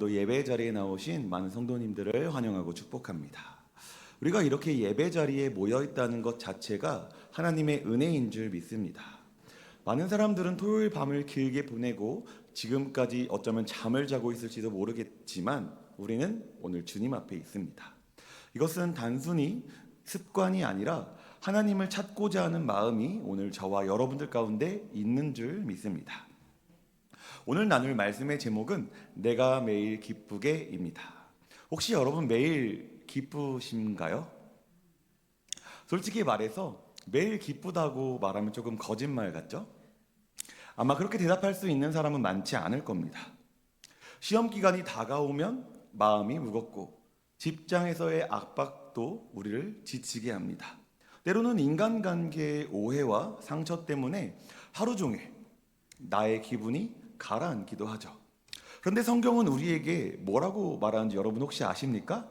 오늘도 예배 자리에 나오신 많은 성도님들을 환영하고 축복합니다. 우리가 이렇게 예배 자리에 모여 있다는 것 자체가 하나님의 은혜인 줄 믿습니다. 많은 사람들은 토요일 밤을 길게 보내고 지금까지 어쩌면 잠을 자고 있을지도 모르겠지만 우리는 오늘 주님 앞에 있습니다. 이것은 단순히 습관이 아니라 하나님을 찾고자 하는 마음이 오늘 저와 여러분들 가운데 있는 줄 믿습니다. 오늘 나눌 말씀의 제목은 내가 매일 기쁘게입니다. 혹시 여러분 매일 기쁘신가요? 솔직히 말해서 매일 기쁘다고 말하면 조금 거짓말 같죠? 아마 그렇게 대답할 수 있는 사람은 많지 않을 겁니다. 시험 기간이 다가오면 마음이 무겁고 직장에서의 압박도 우리를 지치게 합니다. 때로는 인간관계의 오해와 상처 때문에 하루 종일 나의 기분이 가라앉기도 하죠. 그런데 성경은 우리에게 뭐라고 말하는지 여러분 혹시 아십니까?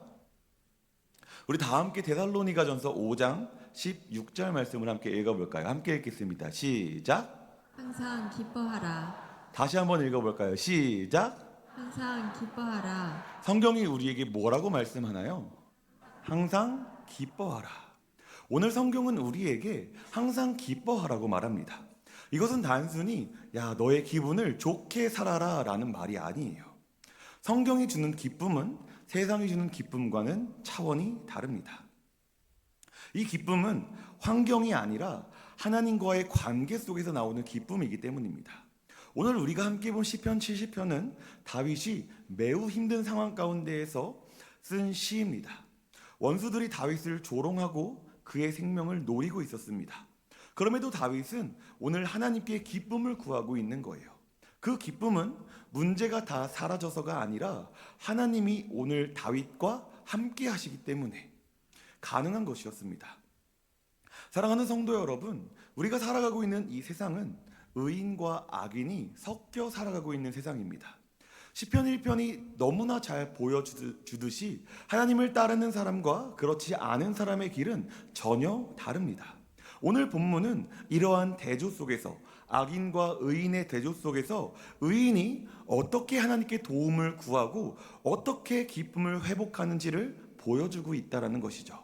우리 다 함께 데살로니가전서 5장 16절 말씀을 함께 읽어볼까요? 함께 읽겠습니다. 시작. 항상 기뻐하라. 다시 한번 읽어볼까요? 시작. 항상 기뻐하라. 성경이 우리에게 뭐라고 말씀하나요? 항상 기뻐하라. 오늘 성경은 우리에게 항상 기뻐하라고 말합니다. 이것은 단순히 야 너의 기분을 좋게 살아라 라는 말이 아니에요. 성경이 주는 기쁨은 세상이 주는 기쁨과는 차원이 다릅니다. 이 기쁨은 환경이 아니라 하나님과의 관계 속에서 나오는 기쁨이기 때문입니다. 오늘 우리가 함께 본 시편 70편은 다윗이 매우 힘든 상황 가운데에서 쓴 시입니다. 원수들이 다윗을 조롱하고 그의 생명을 노리고 있었습니다. 그럼에도 다윗은 오늘 하나님께 기쁨을 구하고 있는 거예요. 그 기쁨은 문제가 다 사라져서가 아니라 하나님이 오늘 다윗과 함께 하시기 때문에 가능한 것이었습니다. 사랑하는 성도 여러분, 우리가 살아가고 있는 이 세상은 의인과 악인이 섞여 살아가고 있는 세상입니다. 시편 1편이 너무나 잘 보여주듯이 하나님을 따르는 사람과 그렇지 않은 사람의 길은 전혀 다릅니다. 오늘 본문은 이러한 대조 속에서 악인과 의인의 대조 속에서 의인이 어떻게 하나님께 도움을 구하고 어떻게 기쁨을 회복하는지를 보여주고 있다는 것이죠.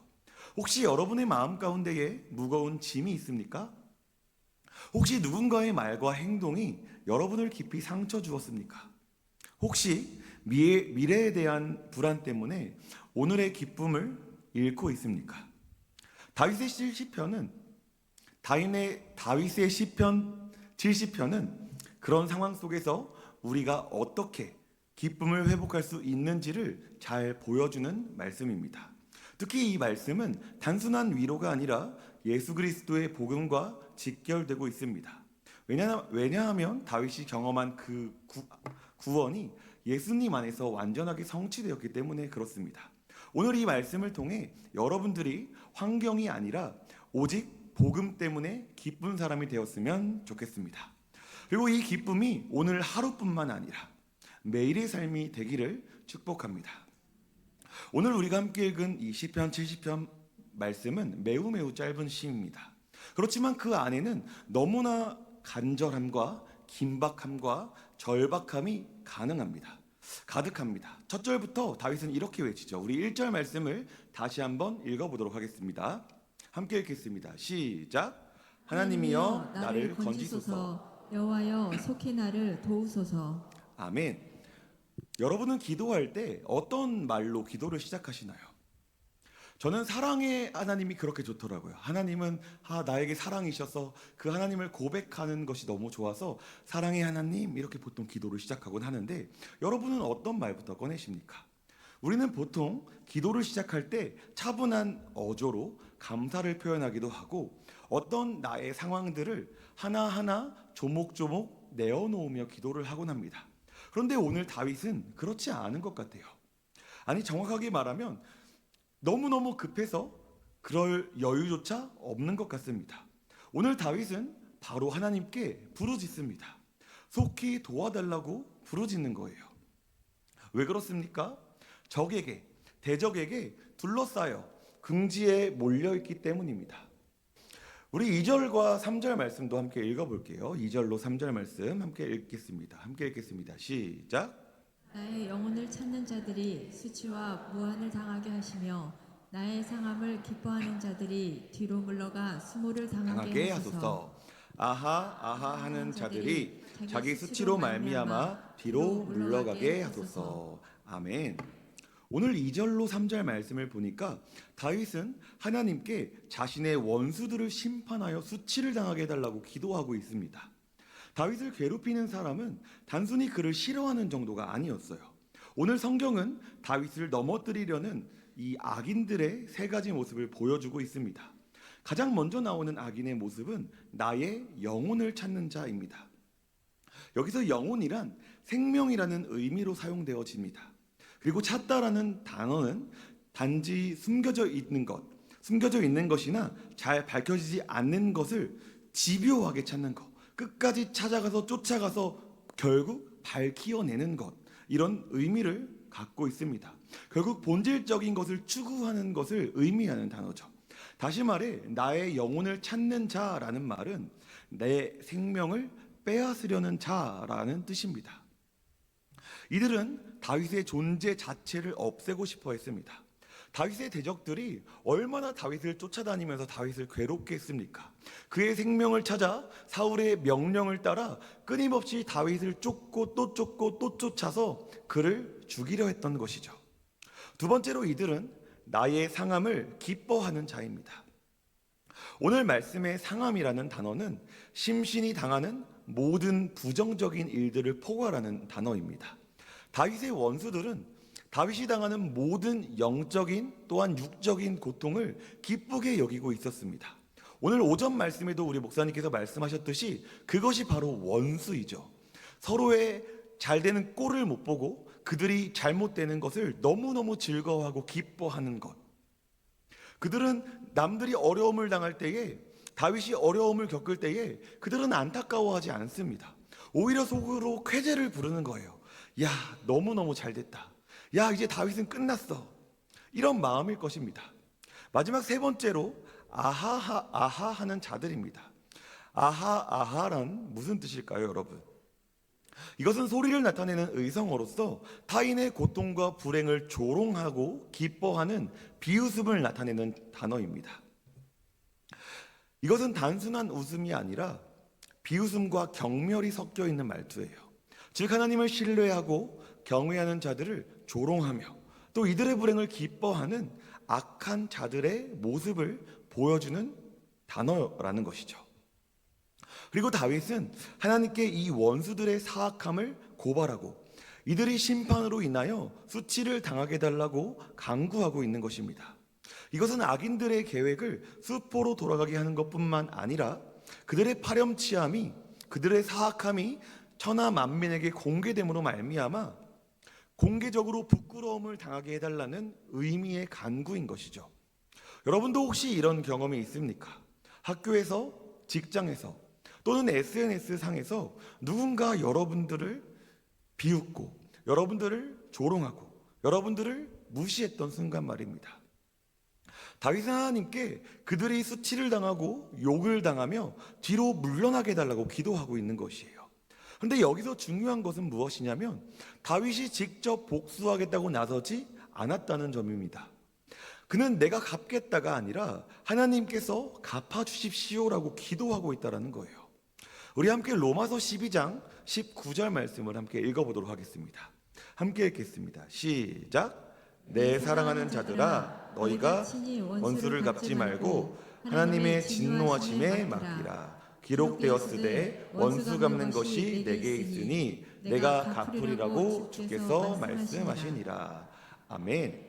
혹시 여러분의 마음 가운데에 무거운 짐이 있습니까? 혹시 누군가의 말과 행동이 여러분을 깊이 상처 주었습니까? 혹시 미래에 대한 불안 때문에 오늘의 기쁨을 잃고 있습니까? 다윗의 시편 70편은 그런 상황 속에서 우리가 어떻게 기쁨을 회복할 수 있는지를 잘 보여주는 말씀입니다. 특히 이 말씀은 단순한 위로가 아니라 예수 그리스도의 복음과 직결되고 있습니다. 왜냐하면 다윗이 경험한 그 구원이 예수님 안에서 완전하게 성취되었기 때문에 그렇습니다. 오늘 이 말씀을 통해 여러분들이 환경이 아니라 오직 복음 때문에 기쁜 사람이 되었으면 좋겠습니다. 그리고 이 기쁨이 오늘 하루뿐만 아니라 매일의 삶이 되기를 축복합니다. 오늘 우리가 함께 읽은 이 시편 70편 말씀은 매우 짧은 시입니다. 그렇지만 그 안에는 너무나 간절함과 긴박함과 절박함이 가득합니다. 첫 절부터 다윗은 이렇게 외치죠. 우리 1절 말씀을 다시 한번 읽어보도록 하겠습니다. 함께 읽겠습니다. 시작. 하나님이여 나를 건지소서. 여호와여 속히 나를 도우소서. 아멘. 여러분은 기도할 때 어떤 말로 기도를 시작하시나요? 저는 사랑의 하나님이 그렇게 좋더라고요. 하나님은 나에게 사랑이셔서 그 하나님을 고백하는 것이 너무 좋아서 사랑의 하나님 이렇게 보통 기도를 시작하곤 하는데 여러분은 어떤 말부터 꺼내십니까? 우리는 보통 기도를 시작할 때 차분한 어조로 감사를 표현하기도 하고 어떤 나의 상황들을 하나하나 조목조목 내어놓으며 기도를 하곤 합니다. 그런데 오늘 다윗은 그렇지 않은 것 같아요. 아니 정확하게 말하면 너무너무 급해서 그럴 여유조차 없는 것 같습니다. 오늘 다윗은 바로 하나님께 부르짖습니다. 속히 도와달라고 부르짖는 거예요. 왜 그렇습니까? 대적에게 둘러싸여 궁지에 몰려있기 때문입니다. 우리 2절과 3절 말씀도 함께 읽어볼게요. 2절로 3절 말씀 함께 읽겠습니다. 시작. 나의 영혼을 찾는 자들이 수치와 무한을 당하게 하시며 나의 상함을 기뻐하는 자들이 뒤로 물러가 수모를 당하게 당하게 하소서. 하소서. 아하 아하 하는 자들이 자기 수치로 말미암아 뒤로 물러가게 하소서. 아멘. 오늘 2절로 3절 말씀을 보니까 다윗은 하나님께 자신의 원수들을 심판하여 수치를 당하게 해달라고 기도하고 있습니다. 다윗을 괴롭히는 사람은 단순히 그를 싫어하는 정도가 아니었어요. 오늘 성경은 다윗을 넘어뜨리려는 이 악인들의 세 가지 모습을 보여주고 있습니다. 가장 먼저 나오는 악인의 모습은 나의 영혼을 찾는 자입니다. 여기서 영혼이란 생명이라는 의미로 사용되어집니다. 그리고 찾다라는 단어는 단지 숨겨져 있는 것이나 잘 밝혀지지 않는 것을 집요하게 찾는 것, 끝까지 찾아가서 쫓아가서 결국 밝히어내는 것, 이런 의미를 갖고 있습니다. 결국 본질적인 것을 추구하는 것을 의미하는 단어죠. 다시 말해 나의 영혼을 찾는 자라는 말은 내 생명을 빼앗으려는 자라는 뜻입니다. 이들은 다윗의 존재 자체를 없애고 싶어 했습니다. 다윗의 대적들이 얼마나 다윗을 쫓아다니면서 다윗을 괴롭게 했습니까? 그의 생명을 찾아 사울의 명령을 따라 끊임없이 다윗을 쫓고 또 쫓고 또 쫓아서 그를 죽이려 했던 것이죠. 두 번째로 이들은 나의 상함을 기뻐하는 자입니다. 오늘 말씀의 상함이라는 단어는 심신이 당하는 모든 부정적인 일들을 포괄하는 단어입니다. 다윗의 원수들은 다윗이 당하는 모든 영적인 또한 육적인 고통을 기쁘게 여기고 있었습니다. 오늘 오전 말씀에도 우리 목사님께서 말씀하셨듯이 그것이 바로 원수이죠. 서로의 잘 되는 꼴을 못 보고 그들이 잘못되는 것을 너무너무 즐거워하고 기뻐하는 것. 그들은 남들이 어려움을 당할 때에, 다윗이 어려움을 겪을 때에 그들은 안타까워하지 않습니다. 오히려 속으로 쾌재를 부르는 거예요. 야, 너무너무 잘 됐다. 야, 이제 다윗은 끝났어. 이런 마음일 것입니다. 마지막 세 번째로 아하 하는 자들입니다. 아하란 무슨 뜻일까요, 여러분? 이것은 소리를 나타내는 의성어로서 타인의 고통과 불행을 조롱하고 기뻐하는 비웃음을 나타내는 단어입니다. 이것은 단순한 웃음이 아니라 비웃음과 경멸이 섞여 있는 말투예요. 즉 하나님을 신뢰하고 경외하는 자들을 조롱하며 또 이들의 불행을 기뻐하는 악한 자들의 모습을 보여주는 단어라는 것이죠. 그리고 다윗은 하나님께 이 원수들의 사악함을 고발하고 이들이 심판으로 인하여 수치를 당하게 해달라고 간구하고 있는 것입니다. 이것은 악인들의 계획을 수포로 돌아가게 하는 것뿐만 아니라 그들의 파렴치함이, 그들의 사악함이 천하 만민에게 공개됨으로 말미암아 공개적으로 부끄러움을 당하게 해달라는 의미의 간구인 것이죠. 여러분도 혹시 이런 경험이 있습니까? 학교에서, 직장에서 또는 SNS상에서 누군가 여러분들을 비웃고 여러분들을 조롱하고 여러분들을 무시했던 순간 말입니다. 다윗은 하나님께 그들이 수치를 당하고 욕을 당하며 뒤로 물러나게 해달라고 기도하고 있는 것이에요. 그런데 여기서 중요한 것은 무엇이냐면 다윗이 직접 복수하겠다고 나서지 않았다는 점입니다. 그는 내가 갚겠다가 아니라 하나님께서 갚아주십시오라고 기도하고 있다는 거예요. 우리 함께 로마서 12장 19절 말씀을 함께 읽어보도록 하겠습니다. 함께 읽겠습니다. 시작. 내 사랑하는 자들아 너희가 원수를 갚지 말고 하나님의 진노하심에 맡기라. 기록되었으되 원수 갚는 것이 내게 있으니 내가 갚으리라고 주께서 말씀하시니라. 아멘.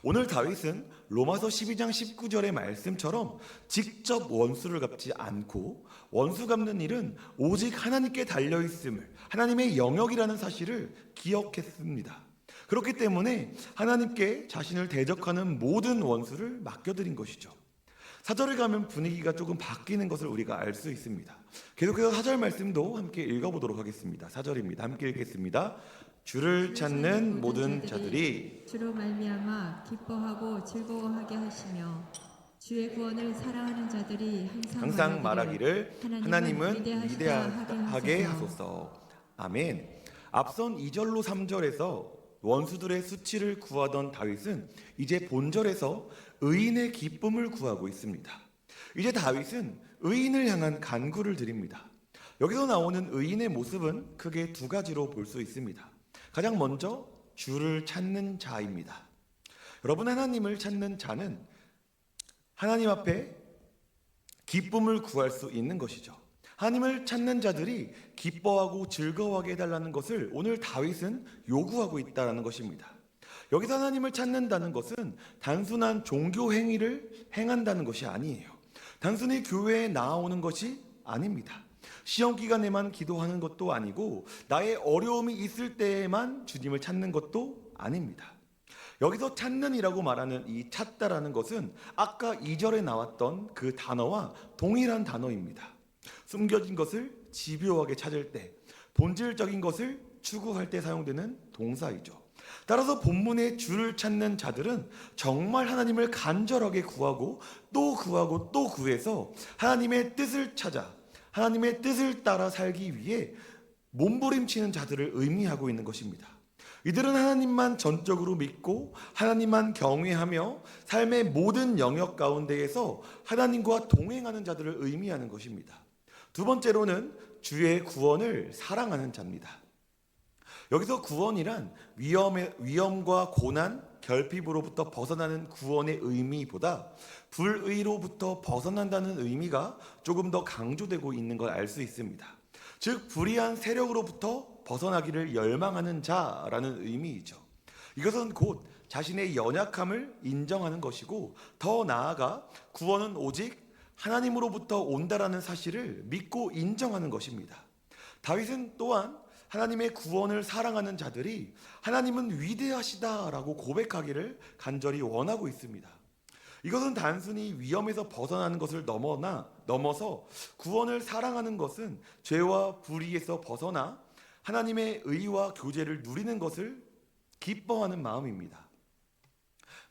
오늘 다윗은 로마서 12장 19절의 말씀처럼 직접 원수를 갚지 않고 원수 갚는 일은 오직 하나님께 달려있음을, 하나님의 영역이라는 사실을 기억했습니다. 그렇기 때문에 하나님께 자신을 대적하는 모든 원수를 맡겨드린 것이죠. 4절에 가면 분위기가 조금 바뀌는 것을 우리가 알 수 있습니다. 계속해서 4절 말씀도 함께 읽어보도록 하겠습니다. 4절입니다. 함께 읽겠습니다. 주를 찾는 모든 자들이 주로 말미암아 기뻐하고 즐거워하게 하시며 주의 구원을 사랑하는 자들이 항상 말하기를 하나님은 위대하게 하소서. 아멘. 앞선 2절로 3절에서 원수들의 수치를 구하던 다윗은 이제 본절에서 의인의 기쁨을 구하고 있습니다. 이제 다윗은 의인을 향한 간구를 드립니다. 여기서 나오는 의인의 모습은 크게 두 가지로 볼 수 있습니다. 가장 먼저 주를 찾는 자입니다. 여러분, 하나님을 찾는 자는 하나님 앞에 기쁨을 구할 수 있는 것이죠. 하나님을 찾는 자들이 기뻐하고 즐거워하게 해달라는 것을 오늘 다윗은 요구하고 있다는 것입니다. 여기서 하나님을 찾는다는 것은 단순한 종교 행위를 행한다는 것이 아니에요. 단순히 교회에 나아오는 것이 아닙니다. 시험 기간에만 기도하는 것도 아니고 나의 어려움이 있을 때에만 주님을 찾는 것도 아닙니다. 여기서 찾는이라고 말하는 이 찾다라는 것은 아까 2절에 나왔던 그 단어와 동일한 단어입니다. 숨겨진 것을 집요하게 찾을 때, 본질적인 것을 추구할 때 사용되는 동사이죠. 따라서 본문의 주를 찾는 자들은 정말 하나님을 간절하게 구하고 또 구하고 또 구해서 하나님의 뜻을 찾아 하나님의 뜻을 따라 살기 위해 몸부림치는 자들을 의미하고 있는 것입니다. 이들은 하나님만 전적으로 믿고 하나님만 경외하며 삶의 모든 영역 가운데에서 하나님과 동행하는 자들을 의미하는 것입니다. 두 번째로는 주의 구원을 사랑하는 자입니다. 여기서 구원이란 위험과 고난, 결핍으로부터 벗어나는 구원의 의미보다 불의로부터 벗어난다는 의미가 조금 더 강조되고 있는 걸 알 수 있습니다. 즉 불의한 세력으로부터 벗어나기를 열망하는 자라는 의미이죠. 이것은 곧 자신의 연약함을 인정하는 것이고 더 나아가 구원은 오직 하나님으로부터 온다라는 사실을 믿고 인정하는 것입니다. 다윗은 또한 하나님의 구원을 사랑하는 자들이 하나님은 위대하시다라고 고백하기를 간절히 원하고 있습니다. 이것은 단순히 위험에서 벗어나는 것을 넘어서 구원을 사랑하는 것은 죄와 불의에서 벗어나 하나님의 의와 교제를 누리는 것을 기뻐하는 마음입니다.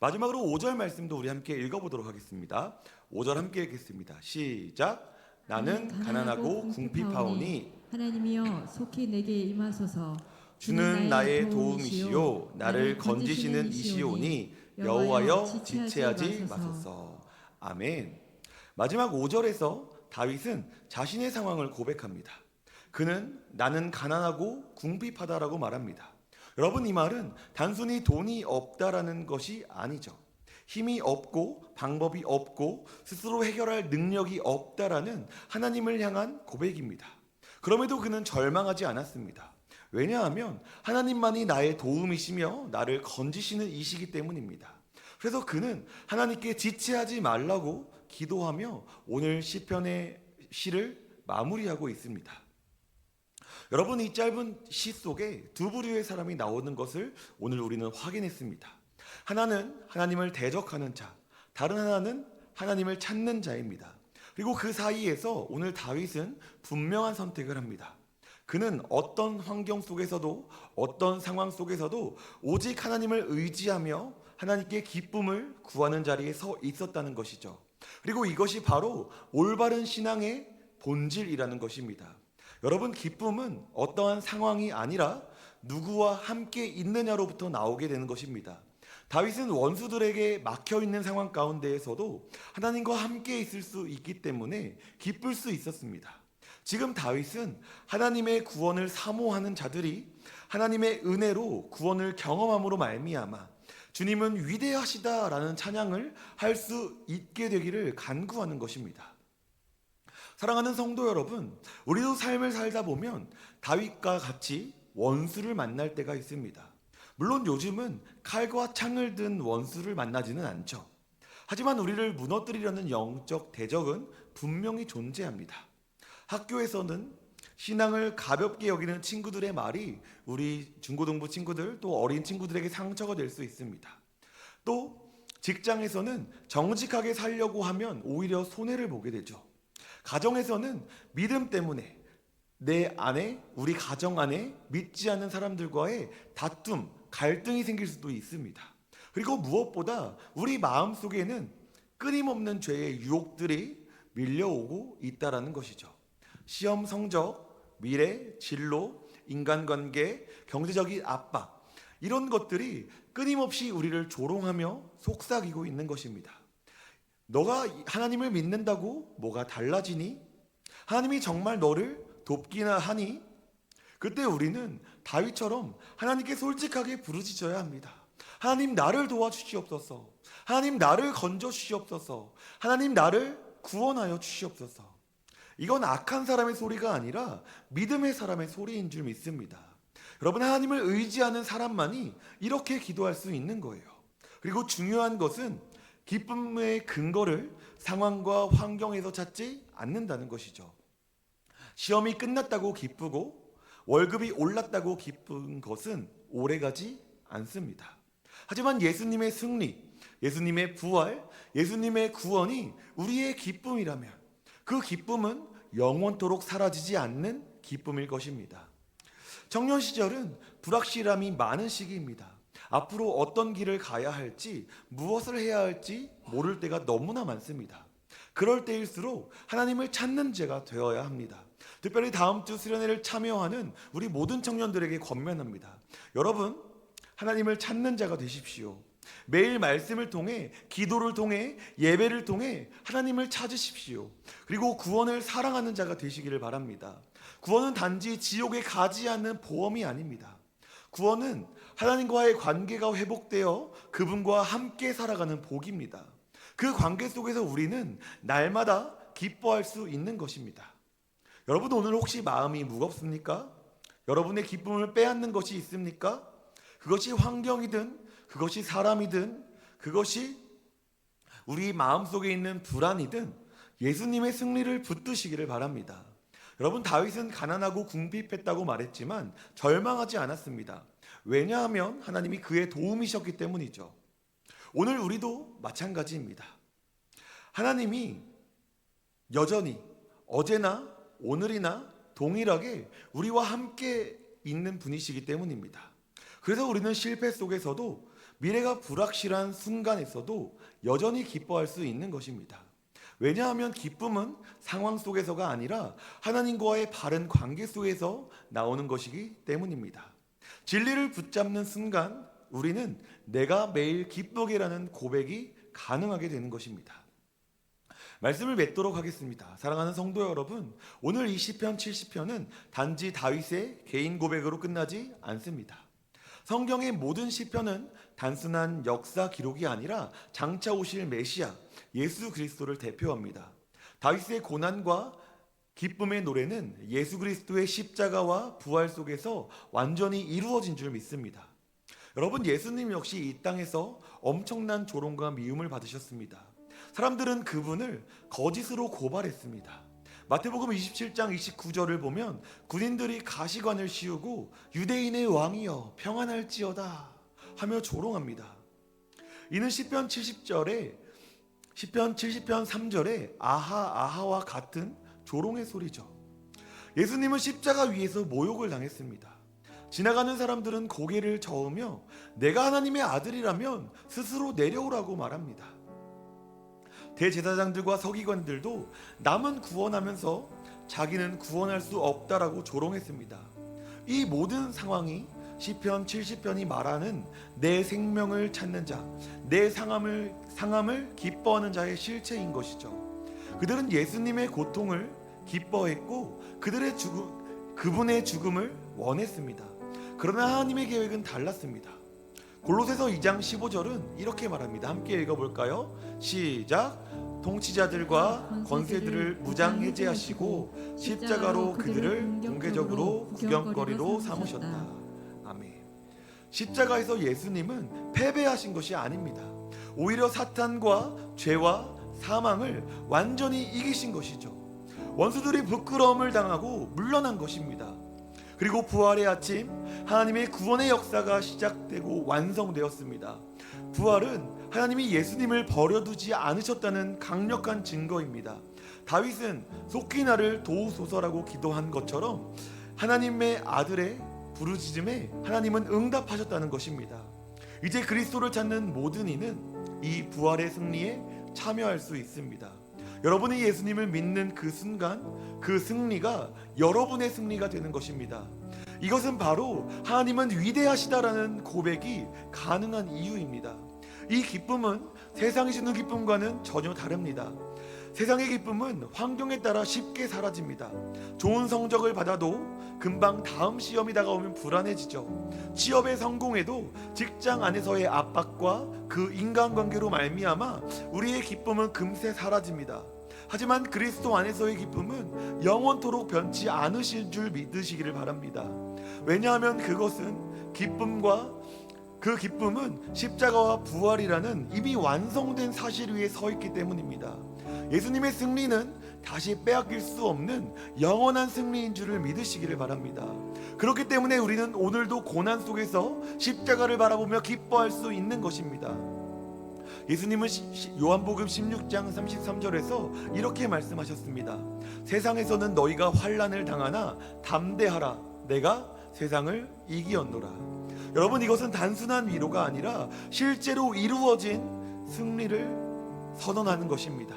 마지막으로 5절 말씀도 우리 함께 읽어보도록 하겠습니다. 5절 함께 읽겠습니다. 시작. 나는 가난하고 궁핍하오니 하나님이여 속히 내게 임하소서. 주는 나의 도움이시요 나를 건지시는 이시오니 여호와여 지체하지 마소서. 아멘. 마지막 5절에서 다윗은 자신의 상황을 고백합니다. 그는 나는 가난하고 궁핍하다라고 말합니다. 여러분, 이 말은 단순히 돈이 없다라는 것이 아니죠. 힘이 없고 방법이 없고 스스로 해결할 능력이 없다라는 하나님을 향한 고백입니다. 그럼에도 그는 절망하지 않았습니다. 왜냐하면 하나님만이 나의 도움이시며 나를 건지시는 이시기 때문입니다. 그래서 그는 하나님께 지체하지 말라고 기도하며 오늘 시편의 시를 마무리하고 있습니다. 여러분, 이 짧은 시 속에 두 부류의 사람이 나오는 것을 오늘 우리는 확인했습니다. 하나는 하나님을 대적하는 자, 다른 하나는 하나님을 찾는 자입니다. 그리고 그 사이에서 오늘 다윗은 분명한 선택을 합니다. 그는 어떤 환경 속에서도 어떤 상황 속에서도 오직 하나님을 의지하며 하나님께 기쁨을 구하는 자리에 서 있었다는 것이죠. 그리고 이것이 바로 올바른 신앙의 본질이라는 것입니다. 여러분, 기쁨은 어떠한 상황이 아니라 누구와 함께 있느냐로부터 나오게 되는 것입니다. 다윗은 원수들에게 막혀있는 상황 가운데에서도 하나님과 함께 있을 수 있기 때문에 기쁠 수 있었습니다. 지금 다윗은 하나님의 구원을 사모하는 자들이 하나님의 은혜로 구원을 경험함으로 말미암아 주님은 위대하시다라는 찬양을 할 수 있게 되기를 간구하는 것입니다. 사랑하는 성도 여러분, 우리도 삶을 살다 보면 다윗과 같이 원수를 만날 때가 있습니다. 물론 요즘은 칼과 창을 든 원수를 만나지는 않죠. 하지만 우리를 무너뜨리려는 영적 대적은 분명히 존재합니다. 학교에서는 신앙을 가볍게 여기는 친구들의 말이 우리 중고등부 친구들 또 어린 친구들에게 상처가 될 수 있습니다. 또 직장에서는 정직하게 살려고 하면 오히려 손해를 보게 되죠. 가정에서는 믿음 때문에 우리 가정 안에 믿지 않는 사람들과의 다툼, 갈등이 생길 수도 있습니다. 그리고 무엇보다 우리 마음속에는 끊임없는 죄의 유혹들이 밀려오고 있다라는 것이죠. 시험 성적, 미래, 진로, 인간관계, 경제적인 압박, 이런 것들이 끊임없이 우리를 조롱하며 속삭이고 있는 것입니다. 너가 하나님을 믿는다고 뭐가 달라지니? 하나님이 정말 너를 돕기나 하니? 그때 우리는 다윗처럼 하나님께 솔직하게 부르짖어야 합니다. 하나님, 나를 도와주시옵소서. 하나님, 나를 건져 주시옵소서. 하나님, 나를 구원하여 주시옵소서. 이건 악한 사람의 소리가 아니라 믿음의 사람의 소리인 줄 믿습니다. 여러분, 하나님을 의지하는 사람만이 이렇게 기도할 수 있는 거예요. 그리고 중요한 것은 기쁨의 근거를 상황과 환경에서 찾지 않는다는 것이죠. 시험이 끝났다고 기쁘고 월급이 올랐다고 기쁜 것은 오래가지 않습니다. 하지만 예수님의 승리, 예수님의 부활, 예수님의 구원이 우리의 기쁨이라면 그 기쁨은 영원토록 사라지지 않는 기쁨일 것입니다. 청년 시절은 불확실함이 많은 시기입니다. 앞으로 어떤 길을 가야 할지, 무엇을 해야 할지 모를 때가 너무나 많습니다. 그럴 때일수록 하나님을 찾는 자가 되어야 합니다. 특별히 다음 주 수련회를 참여하는 우리 모든 청년들에게 권면합니다. 여러분, 하나님을 찾는 자가 되십시오. 매일 말씀을 통해, 기도를 통해, 예배를 통해 하나님을 찾으십시오. 그리고 구원을 사랑하는 자가 되시기를 바랍니다. 구원은 단지 지옥에 가지 않는 보험이 아닙니다. 구원은 하나님과의 관계가 회복되어 그분과 함께 살아가는 복입니다. 그 관계 속에서 우리는 날마다 기뻐할 수 있는 것입니다. 여러분, 오늘 혹시 마음이 무겁습니까? 여러분의 기쁨을 빼앗는 것이 있습니까? 그것이 환경이든 그것이 사람이든 그것이 우리 마음속에 있는 불안이든 예수님의 승리를 붙드시기를 바랍니다. 여러분, 다윗은 가난하고 궁핍했다고 말했지만 절망하지 않았습니다. 왜냐하면 하나님이 그의 도움이셨기 때문이죠. 오늘 우리도 마찬가지입니다. 하나님이 여전히 어제나 오늘이나 동일하게 우리와 함께 있는 분이시기 때문입니다. 그래서 우리는 실패 속에서도, 미래가 불확실한 순간에서도 여전히 기뻐할 수 있는 것입니다. 왜냐하면 기쁨은 상황 속에서가 아니라 하나님과의 바른 관계 속에서 나오는 것이기 때문입니다. 진리를 붙잡는 순간 우리는 내가 매일 기쁘게라는 고백이 가능하게 되는 것입니다. 말씀을 맺도록 하겠습니다. 사랑하는 성도 여러분, 오늘 이 시편 70편은 단지 다윗의 개인 고백으로 끝나지 않습니다. 성경의 모든 시편은 단순한 역사 기록이 아니라 장차 오실 메시아 예수 그리스도를 대표합니다. 다윗의 고난과 기쁨의 노래는 예수 그리스도의 십자가와 부활 속에서 완전히 이루어진 줄 믿습니다. 여러분, 예수님 역시 이 땅에서 엄청난 조롱과 미움을 받으셨습니다. 사람들은 그분을 거짓으로 고발했습니다. 마태복음 27장 29절을 보면 군인들이 가시관을 씌우고 유대인의 왕이여 평안할지어다 하며 조롱합니다. 이는 시편 70편 3절에 아하와 같은 조롱의 소리죠. 예수님은 십자가 위에서 모욕을 당했습니다. 지나가는 사람들은 고개를 저으며 내가 하나님의 아들이라면 스스로 내려오라고 말합니다. 대제사장들과 서기관들도 남은 구원하면서 자기는 구원할 수 없다라고 조롱했습니다. 이 모든 상황이 시편 70편이 말하는 내 생명을 찾는 자, 내 상함을 기뻐하는 자의 실체인 것이죠. 그들은 예수님의 고통을 기뻐했고 그분의 죽음을 원했습니다. 그러나 하나님의 계획은 달랐습니다. 골로새서 2장 15절은 이렇게 말합니다. 함께 읽어볼까요? 시작. 통치자들과 권세들을 무장해제하시고 십자가로 그들을 공개적으로 구경거리로 삼으셨다. 아멘. 십자가에서 예수님은 패배하신 것이 아닙니다. 오히려 사탄과 죄와 사망을 완전히 이기신 것이죠. 원수들이 부끄러움을 당하고 물러난 것입니다. 그리고 부활의 아침, 하나님의 구원의 역사가 시작되고 완성되었습니다. 부활은 하나님이 예수님을 버려두지 않으셨다는 강력한 증거입니다. 다윗은 속히 나를 도우소서라고 기도한 것처럼 하나님의 아들의 부르짖음에 하나님은 응답하셨다는 것입니다. 이제 그리스도를 찾는 모든 이는 이 부활의 승리에 참여할 수 있습니다. 여러분이 예수님을 믿는 그 순간, 그 승리가 여러분의 승리가 되는 것입니다. 이것은 바로 하나님은 위대하시다라는 고백이 가능한 이유입니다. 이 기쁨은 세상이 주는 기쁨과는 전혀 다릅니다. 세상의 기쁨은 환경에 따라 쉽게 사라집니다. 좋은 성적을 받아도 금방 다음 시험이 다가오면 불안해지죠. 취업에 성공해도 직장 안에서의 압박과 그 인간관계로 말미암아 우리의 기쁨은 금세 사라집니다. 하지만 그리스도 안에서의 기쁨은 영원토록 변치 않으실 줄 믿으시기를 바랍니다. 왜냐하면 그 기쁨은 십자가와 부활이라는 이미 완성된 사실 위에 서 있기 때문입니다. 예수님의 승리는 다시 빼앗길 수 없는 영원한 승리인 줄을 믿으시기를 바랍니다. 그렇기 때문에 우리는 오늘도 고난 속에서 십자가를 바라보며 기뻐할 수 있는 것입니다. 예수님은 요한복음 16장 33절에서 이렇게 말씀하셨습니다. 세상에서는 너희가 환난을 당하나 담대하라, 내가 세상을 이기었노라. 여러분, 이것은 단순한 위로가 아니라 실제로 이루어진 승리를 선언하는 것입니다.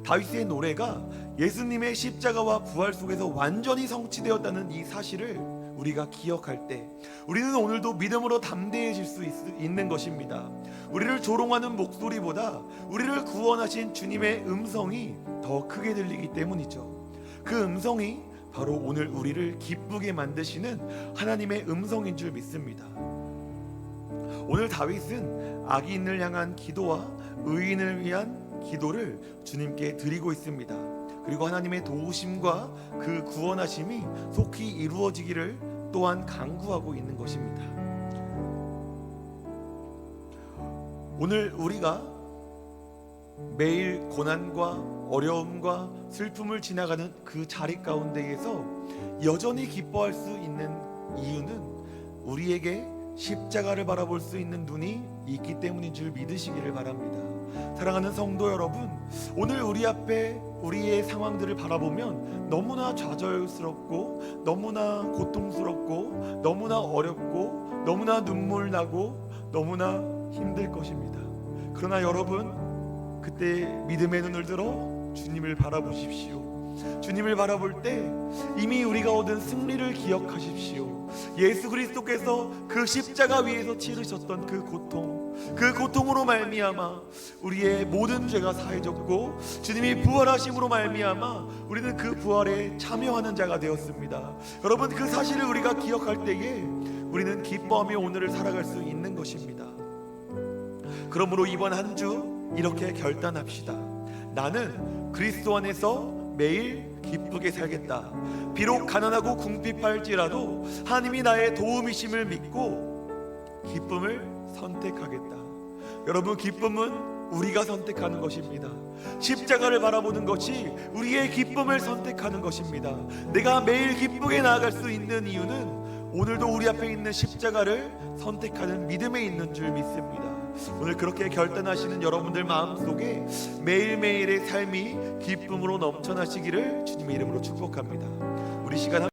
다윗의 노래가 예수님의 십자가와 부활 속에서 완전히 성취되었다는 이 사실을 우리가 기억할 때 우리는 오늘도 믿음으로 담대해질 수 있는 것입니다. 우리를 조롱하는 목소리보다 우리를 구원하신 주님의 음성이 더 크게 들리기 때문이죠. 그 음성이 바로 오늘 우리를 기쁘게 만드시는 하나님의 음성인 줄 믿습니다. 오늘 다윗은 악인을 향한 기도와 의인을 위한 기도를 주님께 드리고 있습니다. 그리고 하나님의 도우심과 그 구원하심이 속히 이루어지기를 또한 간구하고 있는 것입니다. 오늘 우리가 매일 고난과 어려움과 슬픔을 지나가는 그 자리 가운데에서 여전히 기뻐할 수 있는 이유는 우리에게 십자가를 바라볼 수 있는 눈이 있기 때문인 줄 믿으시기를 바랍니다. 사랑하는 성도 여러분, 오늘 우리 앞에 우리의 상황들을 바라보면 너무나 좌절스럽고 너무나 고통스럽고 너무나 어렵고 너무나 눈물 나고 너무나 힘들 것입니다. 그러나 여러분, 그때 믿음의 눈을 들어 주님을 바라보십시오. 주님을 바라볼 때 이미 우리가 얻은 승리를 기억하십시오. 예수 그리스도께서 그 십자가 위에서 치르셨던 그 고통으로 말미암아 우리의 모든 죄가 사해졌고, 주님이 부활하심으로 말미암아 우리는 그 부활에 참여하는 자가 되었습니다. 여러분, 그 사실을 우리가 기억할 때에 우리는 기뻐하며 오늘을 살아갈 수 있는 것입니다. 그러므로 이번 한 주 이렇게 결단합시다. 나는 그리스도 안에서 매일 기쁘게 살겠다. 비록 가난하고 궁핍할지라도 하나님이 나의 도움이심을 믿고 기쁨을 선택하겠다. 여러분, 기쁨은 우리가 선택하는 것입니다. 십자가를 바라보는 것이 우리의 기쁨을 선택하는 것입니다. 내가 매일 기쁘게 나아갈 수 있는 이유는 오늘도 우리 앞에 있는 십자가를 선택하는 믿음에 있는 줄 믿습니다. 오늘 그렇게 결단하시는 여러분들 마음속에 매일매일의 삶이 기쁨으로 넘쳐나시기를 주님의 이름으로 축복합니다. 우리 시간